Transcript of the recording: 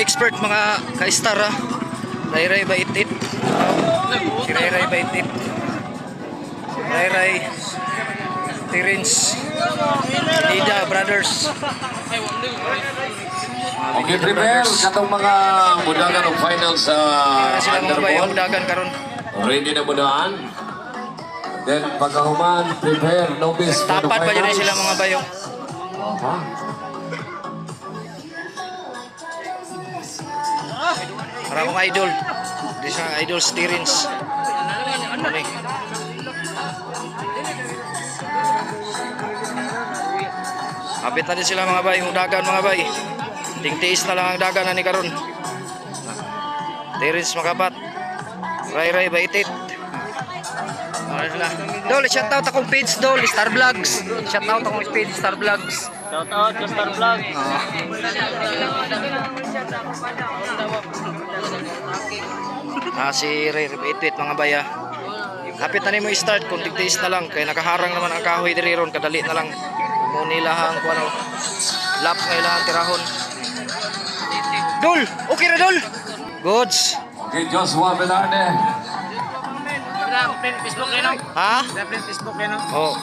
Expert mga ka-star ha. Ray Baitit. Si Ray Baitit. Ray Terence. Nida Brothers. Okay, prepare katong mga mudagan ng final sa Sila mga bayo underball. mudagan karon. Ready na mudaan. Then pagkahuman, prepare novice for the Tapat pa finals. yun sila mga bayo. Aha. Para akong idol. Di siya idol si Terence. Ano Apit na din sila mga bay, dagan mga bay. Tingtiis na lang ang dagan na ni karon. Terence Makapat. Ray Baitit. Ano sila? Dol, shoutout akong page Dol, Star Vlogs. Shoutout akong page Star Vlogs. Shoutout sa Star Vlog. Si Ray Baitit mga baya. Hapit na ni mo i-start kung tigtiis na lang kay nakaharang naman ang kahoy diri ron, kadali na lang. Mo nilahang kuno ano, lap nga ilang tirahon. Dol, okay ra Dol. Goods. Okay, Joshua Velarde. Facebook kayo no? Ha? Facebook kayo no? Oh,